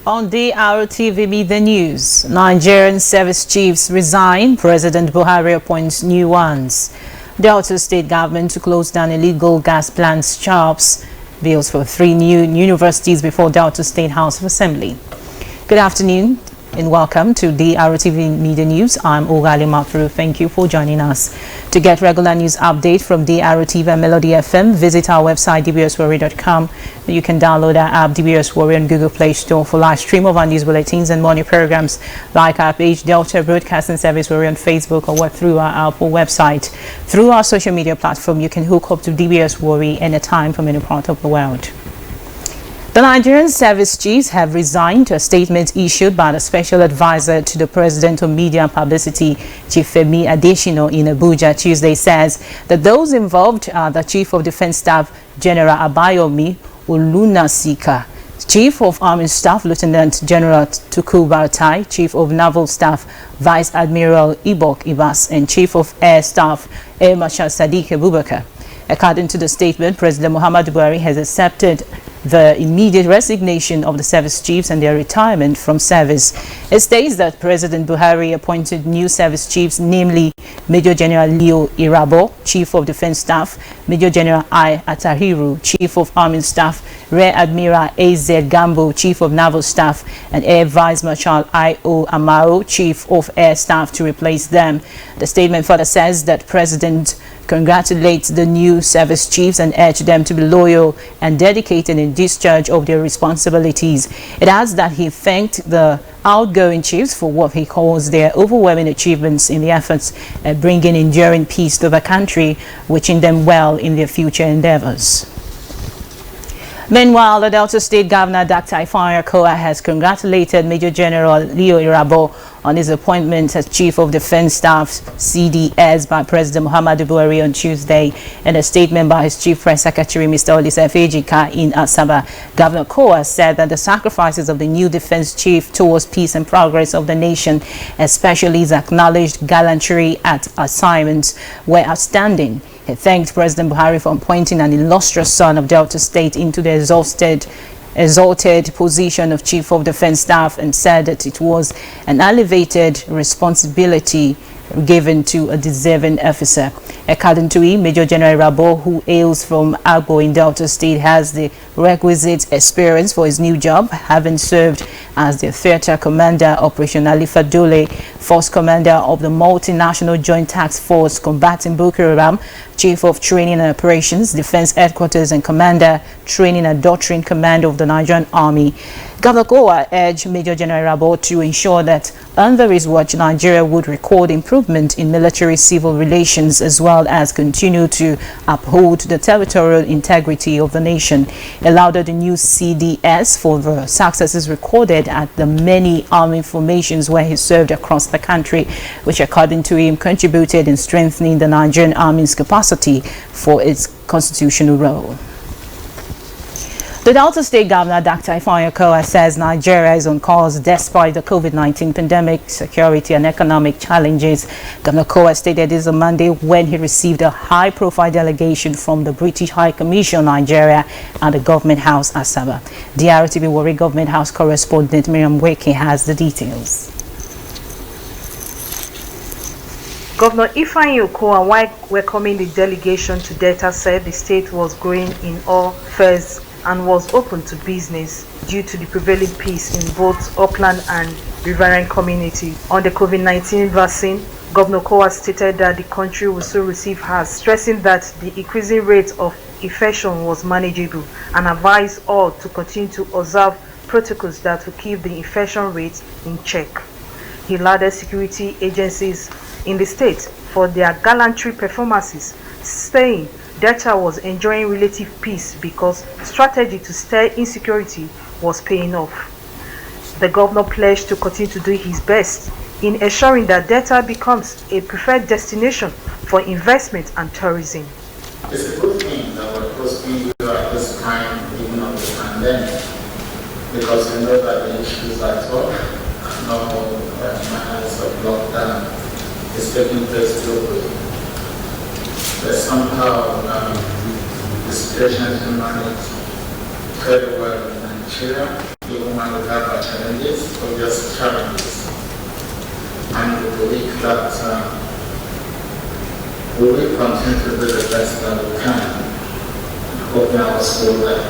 On DRTV Meet the News, Nigerian service chiefs resign, President Buhari appoints new ones. Delta State government to close down illegal gas plants shops, bills for 3 new universities before Delta State House of Assembly. Good afternoon and welcome to DRTV Media News. I'm Ogali Mafru. Thank you for joining us. To get regular news update from DRTV and Melody FM, visit our website dbswarrior.com. You can download our app DBS Warrior on Google Play Store for live stream of our news bulletins and morning programs. Like our page Delta Broadcasting Service Warrior on Facebook or through our Apple website. Through our social media platform, you can hook up to DBS Warrior anytime from any part of the world. The Nigerian service chiefs have resigned. A statement issued by the special advisor to the President on Media and Publicity, Chief Femi Adesina, in Abuja Tuesday says that those involved are the Chief of Defense Staff, General Abayomi Olunasika, Chief of Army Staff, Lieutenant General Tuku Baratai, Chief of Naval Staff, Vice Admiral Ibok Ibas, and Chief of Air Staff, Air Marshal Sadiq Abubakar. According to the statement, President Muhammadu Buhari has accepted the immediate resignation of the service chiefs and their retirement from service. It states that President Buhari appointed new service chiefs, namely Major General Leo Irabo, Chief of Defense Staff, Major General I. Atahiru, Chief of Army Staff, Rear Admiral A.Z. Gambo, Chief of Naval Staff, and Air Vice Marshal I.O. Amaro, Chief of Air Staff, to replace them. The statement further says that President congratulates the new service chiefs and urge them to be loyal and dedicated in discharge of their responsibilities. It adds that he thanked the outgoing chiefs for what he calls their overwhelming achievements in the efforts at bringing enduring peace to the country, wishing them well in their future endeavors. Meanwhile, the Delta State Governor, Dr. Ifeanyi Okowa, has congratulated Major General Leo Irabo on his appointment as Chief of Defense Staff (CDS) by President Muhammadu Buhari on Tuesday. In a statement by his Chief Press Secretary, Mr. Olisa Ejika, in Asaba, Governor Okowa said that the sacrifices of the new defense chief towards peace and progress of the nation, especially his acknowledged gallantry at assignments, were outstanding. He thanked President Buhari for appointing an illustrious son of Delta State into the exalted position of Chief of Defense Staff and said that it was an elevated responsibility given to a deserving officer. According to him, Major General Rabo, who hails from Agbo in Delta State, has the requisite experience for his new job, having served as the Theatre Commander, Operation Alifa Dole, Force Commander of the Multinational Joint Task Force combating Boko Haram, Chief of Training and Operations, Defense Headquarters, and Commander, Training and Doctrine Command of the Nigerian Army. Governor Okowa urged Major General Rabo to ensure that under his watch, Nigeria would record improvement in military-civil relations as well as continue to uphold the territorial integrity of the nation. He lauded the new CDS for the successes recorded at the many army formations where he served across the country, which according to him contributed in strengthening the Nigerian Army's capacity for its constitutional role. The Delta State Governor, Dr. Ifeanyi Okowa, says Nigeria is on course despite the COVID-19 pandemic, security and economic challenges. Governor Okowa stated this on Monday when he received a high-profile delegation from the British High Commission on Nigeria and the Government House, Asaba. DRTV Warri Government House correspondent Miriam Weke has the details. Governor Ifeanyi Okowa, while welcoming the delegation to Delta, said the state was growing in all spheres and was open to business due to the prevailing peace in both upland and riverine community. On the COVID-19 vaccine, Governor Okowa stated that the country will soon receive hers, stressing that the increasing rate of infection was manageable and advised all to continue to observe protocols that will keep the infection rate in check. He lauded security agencies in the state for their gallantry performances, saying Delta was enjoying relative peace because strategy to stir insecurity was paying off. The governor pledged to continue to do his best in ensuring that Delta becomes a preferred destination for investment and tourism. It's a good thing that we're hosting you at this time, even of the pandemic, because we know that the issues are tough, no manners of lockdown is taking place globally. But somehow the situation has been managed very well in Nigeria. even when we have our challenges, obvious challenges. And we believe that we will continue to do the best that we can, hoping also that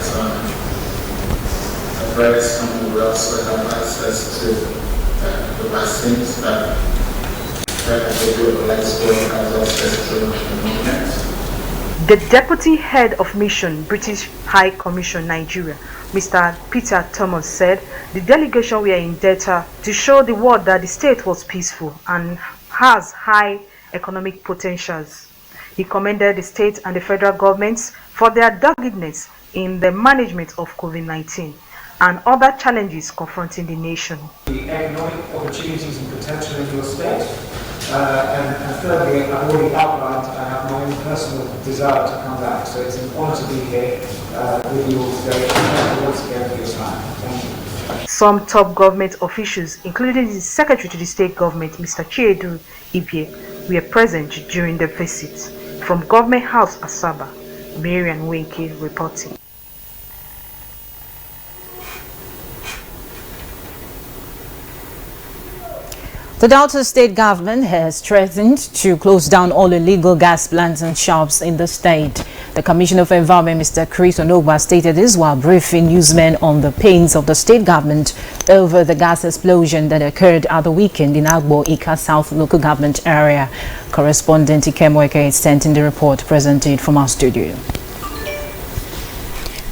very soon we also have access to the vaccines that the globalized world has access to the movement. The Deputy Head of Mission, British High Commission, Nigeria, Mr. Peter Thomas, said the delegation were in data to show the world that the state was peaceful and has high economic potentials. He commended the state and the federal governments for their doggedness in the management of COVID-19 and other challenges confronting the nation. The economic opportunities and potential in your state. And thirdly, I've already outlined I have my own personal desire to come back, so it's an honour to be here with you all today. Thank you once again for your time. Thank you. Some top government officials, including the Secretary to the State Government, Mr. Chiedu Ibie, were present during the visit. From Government House, Asaba, Marian Winky reporting. The Delta State government has threatened to close down all illegal gas plants and shops in the state. The Commissioner for Environment, Mr. Chris Onogba, stated this while briefing newsmen on the pains of the state government over the gas explosion that occurred at the weekend in Agbo-Ika South local government area. Correspondent Ikemweke is sent in the report presented from our studio.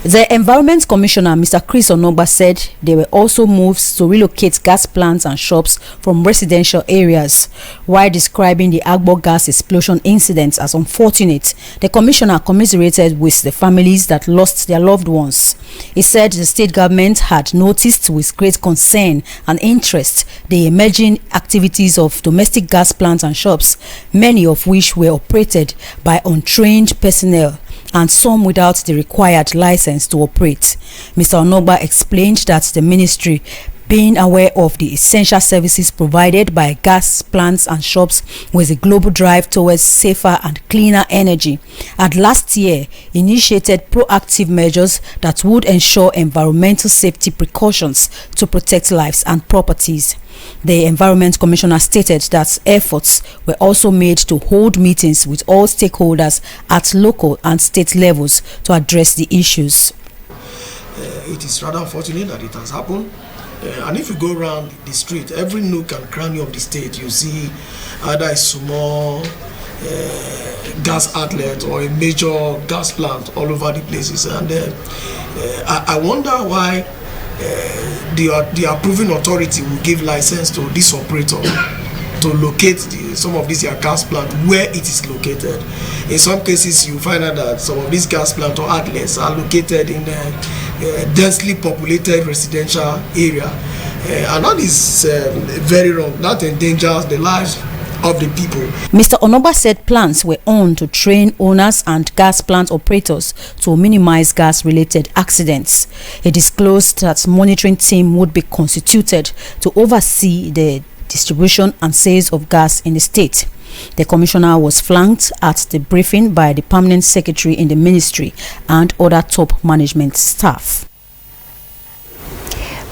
The Environment Commissioner, Mr. Chris Onogba, said there were also moves to relocate gas plants and shops from residential areas. While describing the Agbo gas explosion incident as unfortunate, the Commissioner commiserated with the families that lost their loved ones. He said the state government had noticed with great concern and interest the emerging activities of domestic gas plants and shops, many of which were operated by untrained personnel and some without the required license to operate. Mr. Onogba explained that the ministry, being aware of the essential services provided by gas plants and shops with a global drive towards safer and cleaner energy, had last year initiated proactive measures that would ensure environmental safety precautions to protect lives and properties. The Environment Commissioner stated that efforts were also made to hold meetings with all stakeholders at local and state levels to address the issues. It is rather unfortunate that it has happened. And if you go around the street, every nook and cranny of the state, you see either a small gas outlet or a major gas plant all over the places. And I wonder why the approving authority will give license to this operator to locate some of these gas plants where it is located. In some cases, you find out that some of these gas plants or outlets are located in densely populated residential area, and that is very wrong. That endangers the lives of the people. Mr. Onogba said plans were on to train owners and gas plant operators to minimize gas-related accidents. He disclosed that monitoring team would be constituted to oversee the distribution and sales of gas in the state. The commissioner was flanked at the briefing by the permanent secretary in the ministry and other top management staff.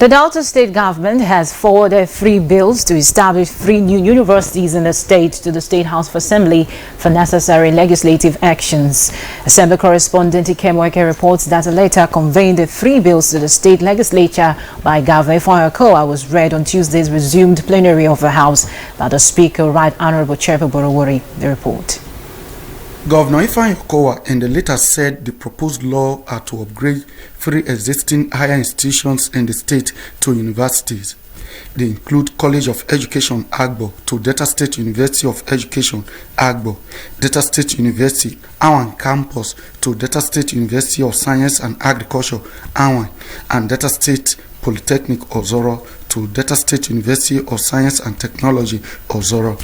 The Delta State government has forwarded 3 bills to establish 3 new universities in the state to the State House of Assembly for necessary legislative actions. Assembly correspondent Ikemweke reports that a letter conveying the 3 bills to the state legislature by Governor Ifeanyi was read on Tuesday's resumed plenary of the House by the Speaker, Right Honorable Chepe Borowori. The report. Governor Ifeanyi in the letter said the proposed law are to upgrade 3 existing higher institutions in the state to universities. They include College of Education Agbo to Delta State University of Education Agbo, Delta State University Awan Campus to Delta State University of Science and Agriculture Awan, and Delta State Polytechnic Ozoro to Delta State University of Science and Technology Ozoro.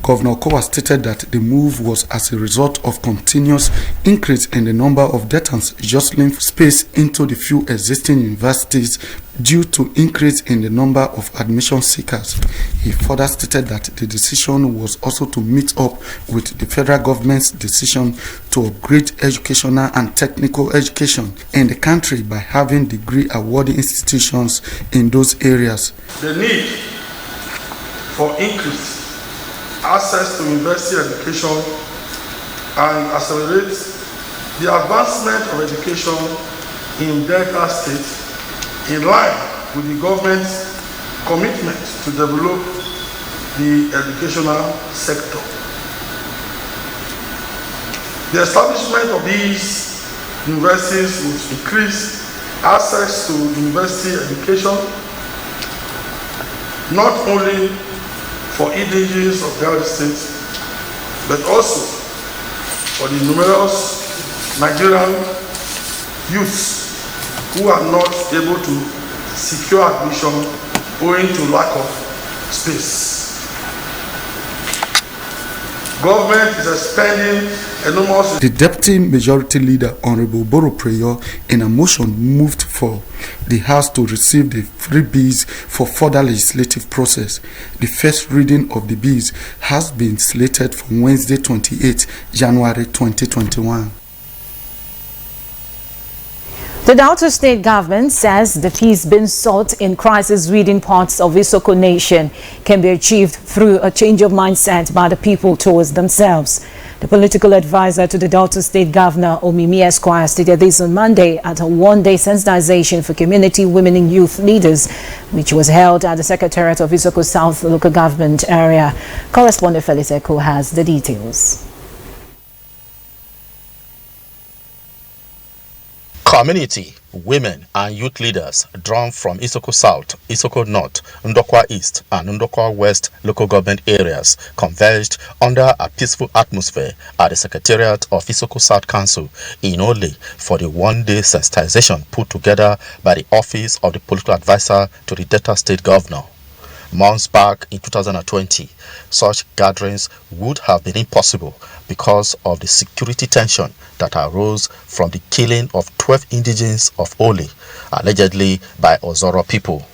Governor Okowa stated that the move was as a result of continuous increase in the number of detents jostling space into the few existing universities due to increase in the number of admission seekers. He further stated that the decision was also to meet up with the federal government's decision to upgrade educational and technical education in the country by having degree awarding institutions in those areas. The need for increased access to university education and accelerate the advancement of education in Delta State in line with the government's commitment to develop the educational sector. The establishment of these universities will increase access to university education, not only for indigenes of Delta State, but also for the numerous Nigerian youths who are not able to secure admission owing to lack of space. Government is expending enormous. The Deputy Majority Leader, Honorable Boro Prayer, in a motion moved for the House to receive the 3 bills for further legislative process. The first reading of the bills has been slated for Wednesday, 28 January 2021. The Delta State government says the peace being sought in crisis-ridden parts of Isoko Nation can be achieved through a change of mindset by the people towards themselves. The political advisor to the Delta State Governor, Omimi Esquire, stated this on Monday at a one-day sensitization for community women and youth leaders, which was held at the Secretariat of Isoko South Local Government Area. Correspondent Felix Eko has the details. Community, women and youth leaders drawn from Isoko South, Isoko North, Ndokwa East and Ndokwa West local government areas converged under a peaceful atmosphere at the Secretariat of Isoko South Council in Ole for the one-day sensitization put together by the Office of the Political Advisor to the Delta State Governor. Months back in 2020, such gatherings would have been impossible because of the security tension that arose from the killing of 12 indigenes of Ole, allegedly by Ozoro people.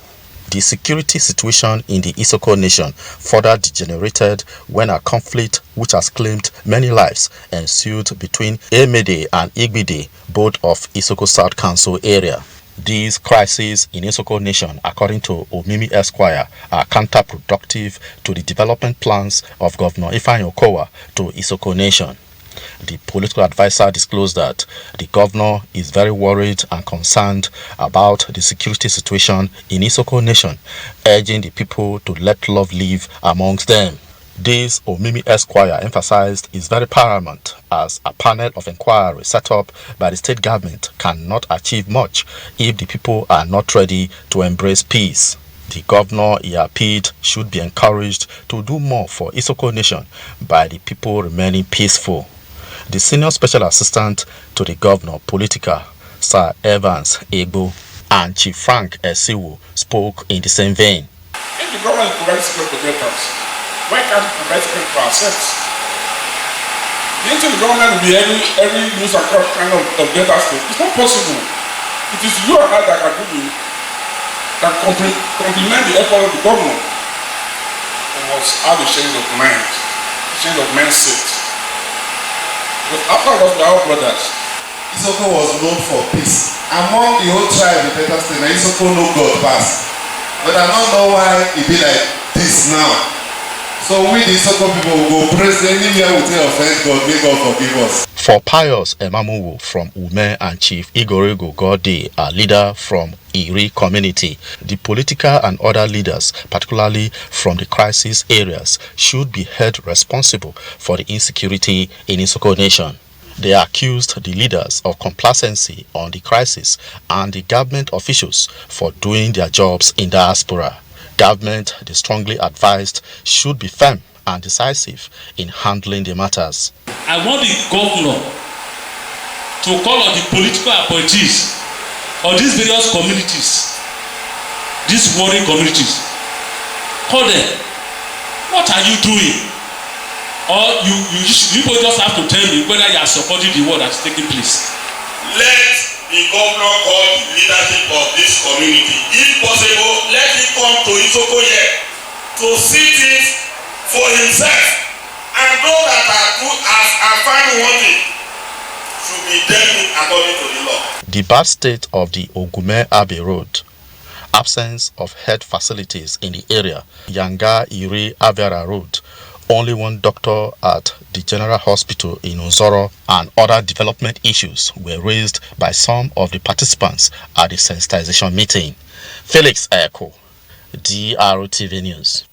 The security situation in the Isoko Nation further degenerated when a conflict which has claimed many lives ensued between Emede and Igbide, both of Isoko South Council area. These crises in Isoko Nation, according to Omimi Esquire, are counterproductive to the development plans of Governor Ifeanyi Okowa to Isoko Nation. The political advisor disclosed that the governor is very worried and concerned about the security situation in Isoko Nation, urging the people to let love live amongst them. This, Omimi Esquire emphasized, is very paramount as a panel of inquiry set up by the state government cannot achieve much if the people are not ready to embrace peace. The governor, he appealed, should be encouraged to do more for Isoko Nation by the people remaining peaceful. The senior special assistant to the governor, Politica, Sir Evans Egbo, and Chief Frank Esiwo spoke in the same vein. If the government provides security to get us, why can't we provide security for ourselves? The the government will be every news and kind of Delta State. It's not possible. It is you and I that can do it, that complement the effort of the government. We must have a change of mind, a change of mindset. But after all, we are all brothers. Isoko was known for peace. Among the whole tribe in Delta State, Isoko no God pass. But I don't know why it be like this now. So we the Isoko people will go praise anywhere we say offense God, may God forgive us. For Pius Emamuwu from Ume and Chief Igorego Gode, a leader from Iri community, the political and other leaders, particularly from the crisis areas, should be held responsible for the insecurity in Isoko Nation. They accused the leaders of complacency on the crisis and the government officials for doing their jobs in diaspora. Government, they strongly advised, should be firm and decisive in handling the matters. I want the governor to call on the political appointees of these various communities, these warring communities. Call them. What are you doing? or you people just have to tell me whether you are supporting the war that's taking place. Let the governor call the leadership of this community. If possible, let him come to Isoko here to see things for himself. And those that are found wanting should be dealt with according to the law. The bad state of the Ogume Abbey Road, absence of health facilities in the area, Yanga Iri Avera Road, only one doctor at the General Hospital in Ozoro, and other development issues were raised by some of the participants at the sensitization meeting. Felix Eko, DRTV News.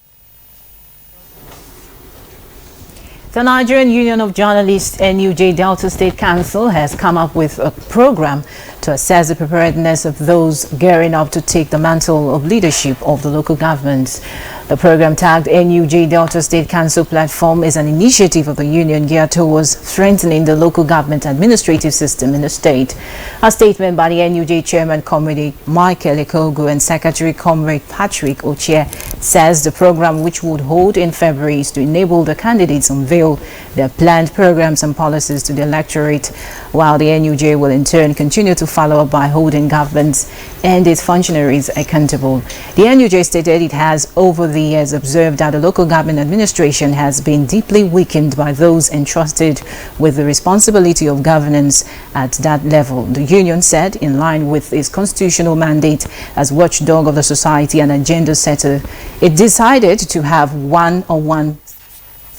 The Nigerian Union of Journalists NUJ Delta State Council has come up with a program to assess the preparedness of those gearing up to take the mantle of leadership of the local governments. The program, tagged NUJ Delta State Council Platform, is an initiative of the union geared towards strengthening the local government administrative system in the state. A statement by the NUJ Chairman Comrade Michael Ekogu and Secretary Comrade Patrick Ochie says the program, which would hold in February, is to enable the candidates unveil their planned programs and policies to the electorate, while the NUJ will in turn continue to follow up by holding governments and its functionaries accountable. The NUJ stated it has over the years observed that the local government administration has been deeply weakened by those entrusted with the responsibility of governance at that level. The union said, in line with its constitutional mandate as watchdog of the society and agenda setter, it decided to have one-on-one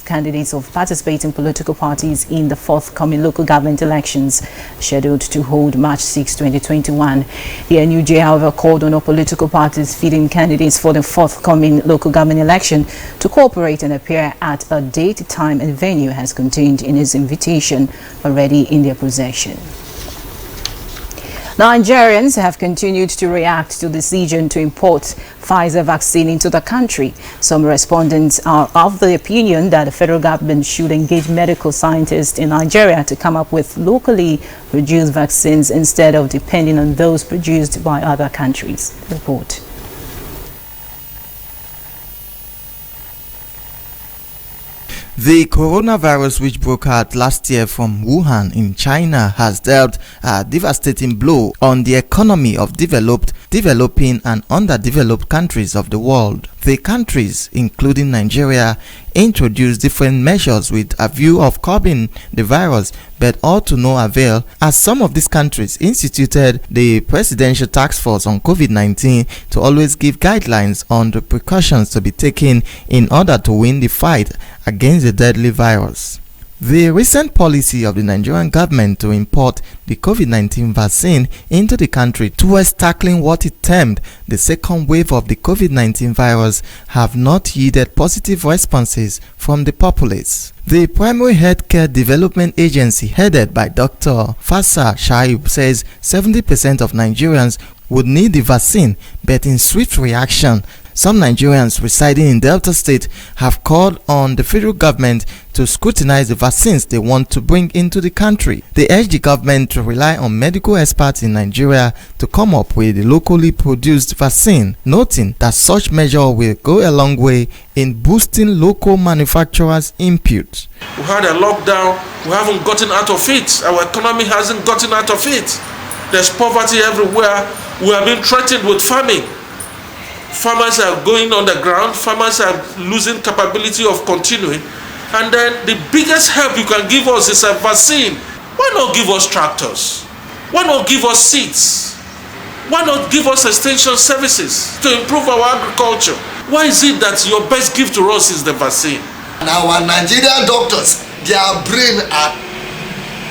candidates of participating political parties in the forthcoming local government elections scheduled to hold March 6, 2021. The NUJ, however, called on all political parties feeding candidates for the forthcoming local government election to cooperate and appear at a date, time and venue as contained in its invitation already in their possession. Nigerians have continued to react to the decision to import Pfizer vaccine into the country. Some respondents are of the opinion that the federal government should engage medical scientists in Nigeria to come up with locally produced vaccines instead of depending on those produced by other countries. Report. The coronavirus, which broke out last year from Wuhan in China, has dealt a devastating blow on the economy of developed, developing and underdeveloped countries of the world. The countries, including Nigeria, introduced different measures with a view of curbing the virus, but all to no avail, as some of these countries instituted the Presidential Task Force on COVID-19 to always give guidelines on the precautions to be taken in order to win the fight against the deadly virus. The recent policy of the Nigerian government to import the COVID-19 vaccine into the country towards tackling what it termed the second wave of the COVID-19 virus have not yielded positive responses from the populace. The Primary Healthcare Development Agency, headed by Dr. Fasa Shaib, says 70% of Nigerians would need the vaccine, but in swift reaction, some Nigerians residing in Delta State have called on the federal government to scrutinize the vaccines they want to bring into the country. They urge the government to rely on medical experts in Nigeria to come up with a locally produced vaccine, noting that such measure will go a long way in boosting local manufacturers' input. We had a lockdown, we haven't gotten out of it, our economy hasn't gotten out of it. There's poverty everywhere, we have been threatened with famine. Farmers are going underground, farmers are losing capability of continuing, and then the biggest help you can give us is a vaccine. Why not give us tractors? Why not give us seeds? Why not give us extension services to improve our agriculture? Why is it that your best gift to us is the vaccine? And our Nigerian doctors, their brain are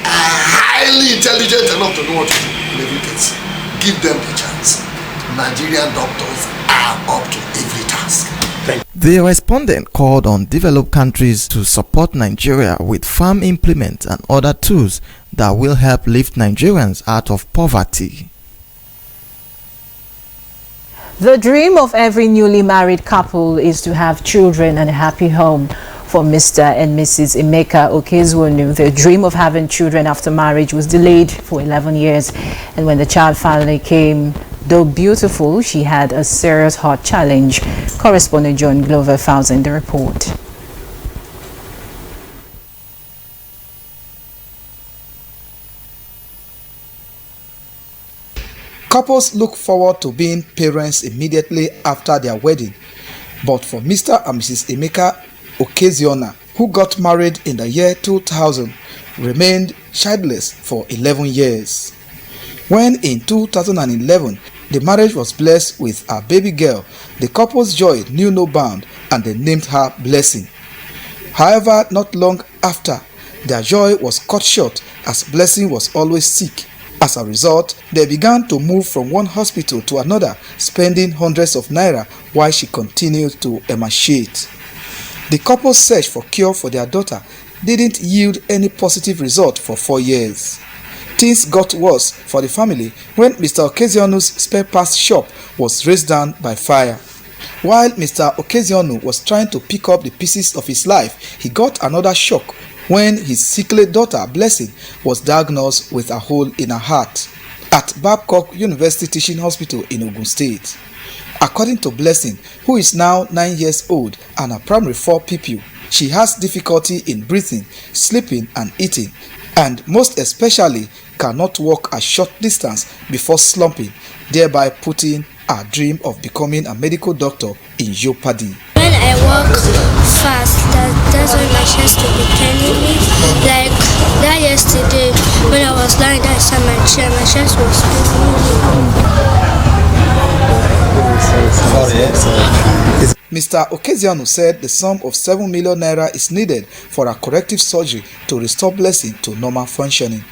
highly intelligent enough to know what to do. Give them the chance. Nigerian doctors are up to every task. The respondent called on developed countries to support Nigeria with farm implements and other tools that will help lift Nigerians out of poverty. The dream of every newly married couple is to have children and a happy home. For Mr. and Mrs. Emeka Okezwonu, the dream of having children after marriage was delayed for 11 years. And when the child finally came, though beautiful, she had a serious heart challenge. Correspondent John Glover files in the report. Couples look forward to being parents immediately after their wedding, but for Mr. and Mrs. Emeka Okeziona, who got married in the year 2000, remained childless for 11 years. When in 2011, the marriage was blessed with a baby girl, the couple's joy knew no bound and they named her Blessing. However, not long after, their joy was cut short as Blessing was always sick. As a result, they began to move from one hospital to another, spending hundreds of naira while she continued to emaciate. The couple's search for cure for their daughter didn't yield any positive result for 4 years. Things got worse for the family when Mr. Okezionu's spare parts shop was razed down by fire. While Mr. Okezionu was trying to pick up the pieces of his life, he got another shock when his sickly daughter, Blessing, was diagnosed with a hole in her heart at Babcock University Teaching Hospital in Ogun State. According to Blessing, who is now 9 years old and a primary 4 pupil, she has difficulty in breathing, sleeping and eating, and most especially cannot walk a short distance before slumping, thereby putting her dream of becoming a medical doctor in jeopardy. When I walk fast, that's when my chest will be killing me. Like that yesterday, when I was lying down inside my chair, my chest was Mr. Okezionu said the sum of 7 million naira is needed for a corrective surgery to restore Blessing to normal functioning.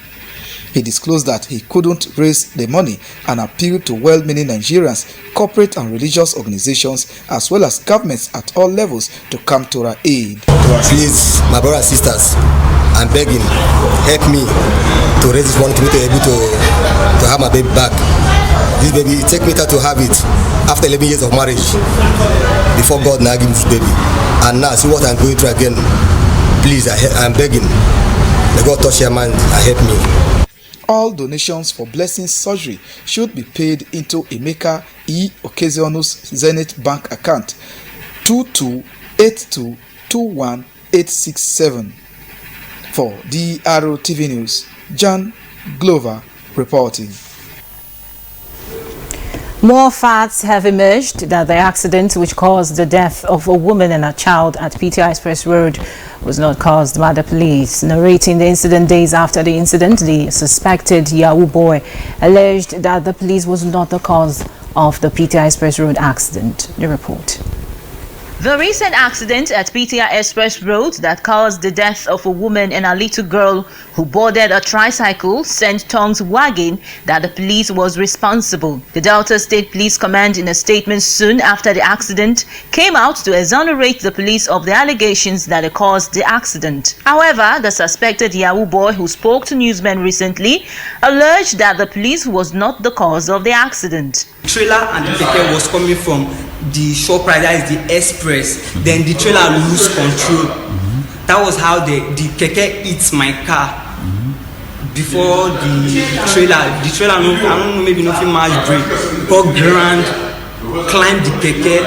He disclosed that he couldn't raise the money and appealed to well-meaning Nigerians, corporate and religious organizations, as well as governments at all levels to come to her aid. Please, my brothers and sisters, I'm begging, help me to raise this money to be able to have my baby back. This baby, take me time to have it after 11 years of marriage. Before God now give me this baby. And now see what I'm going through again. Please, I'm begging. May God touch your mind and help me. All donations for Blessing's surgery should be paid into Emeka E. Okezionu's Zenith Bank account 228221867. For DRTV News, John Glover reporting. More facts have emerged that the accident which caused the death of a woman and a child at PTI Express Road was not caused by the police. Narrating the incident days after the incident, the suspected Yahoo boy alleged that the police was not the cause of the PTI Express Road accident. The report. The recent accident at PTI Express Road that caused the death of a woman and a little girl who boarded a tricycle sent tongues wagging that the police was responsible. The Delta State Police Command, in a statement soon after the accident, came out to exonerate the police of the allegations that they caused the accident. However, the suspected Yahoo boy who spoke to newsmen recently alleged that the police was not the cause of the accident. The trailer and the keke was coming from the shop right, that is the express. Then the trailer lose control. That was how the keke hits my car. Before the trailer I don't know, maybe nothing much break. Got grand, climbed the keke.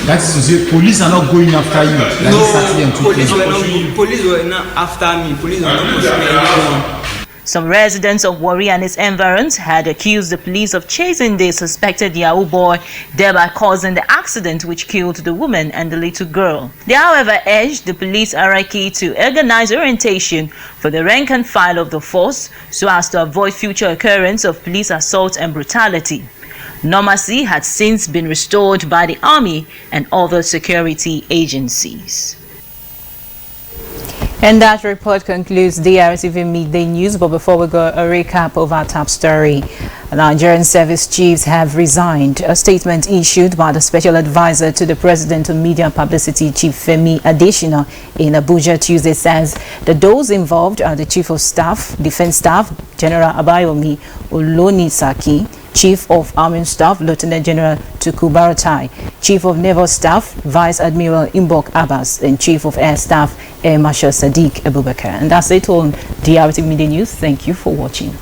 That is to say, police are not going after you. Like No, police were not after me. Police were not pursuing anyone. Some residents of Warri and its environs had accused the police of chasing the suspected Yahoo boy, thereby causing the accident which killed the woman and the little girl. They, however, urged the police hierarchy to organize orientation for the rank and file of the force so as to avoid future occurrence of police assault and brutality. Normalcy had since been restored by the army and other security agencies. And that report concludes DRTV Midday News. But before we go, a recap of our top story. Nigerian service chiefs have resigned. A statement issued by the special advisor to the president on media and publicity, Chief Femi Adesina, in Abuja Tuesday says that those involved are the Chief of Staff, Defense Staff, General Abayomi Olonisaki, Chief of Army Staff, Lieutenant General Tuku Baratai, Chief of Naval Staff, Vice Admiral Imbok Abbas, and Chief of Air Staff, Air Marshal Sadiq Abubakar. And that's it on DRTV Media News. Thank you for watching.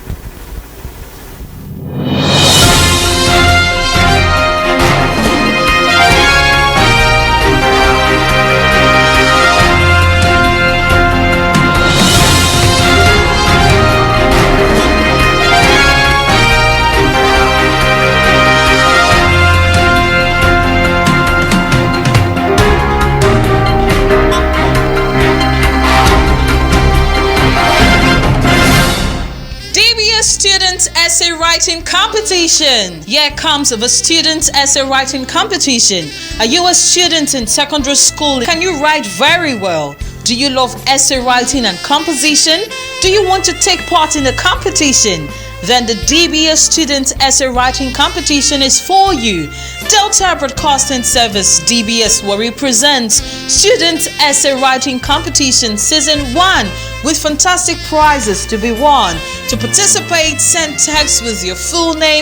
DBS Students Essay Writing Competition. Here comes the Students Essay Writing Competition. Are you a student in secondary school? Can you write very well? Do you love essay writing and composition? Do you want to take part in the competition? Then the DBS Students Essay Writing Competition is for you. Delta Broadcasting Service DBS Warri presents Students Essay Writing Competition Season 1 with fantastic prizes to be won. To participate, send text with your full name,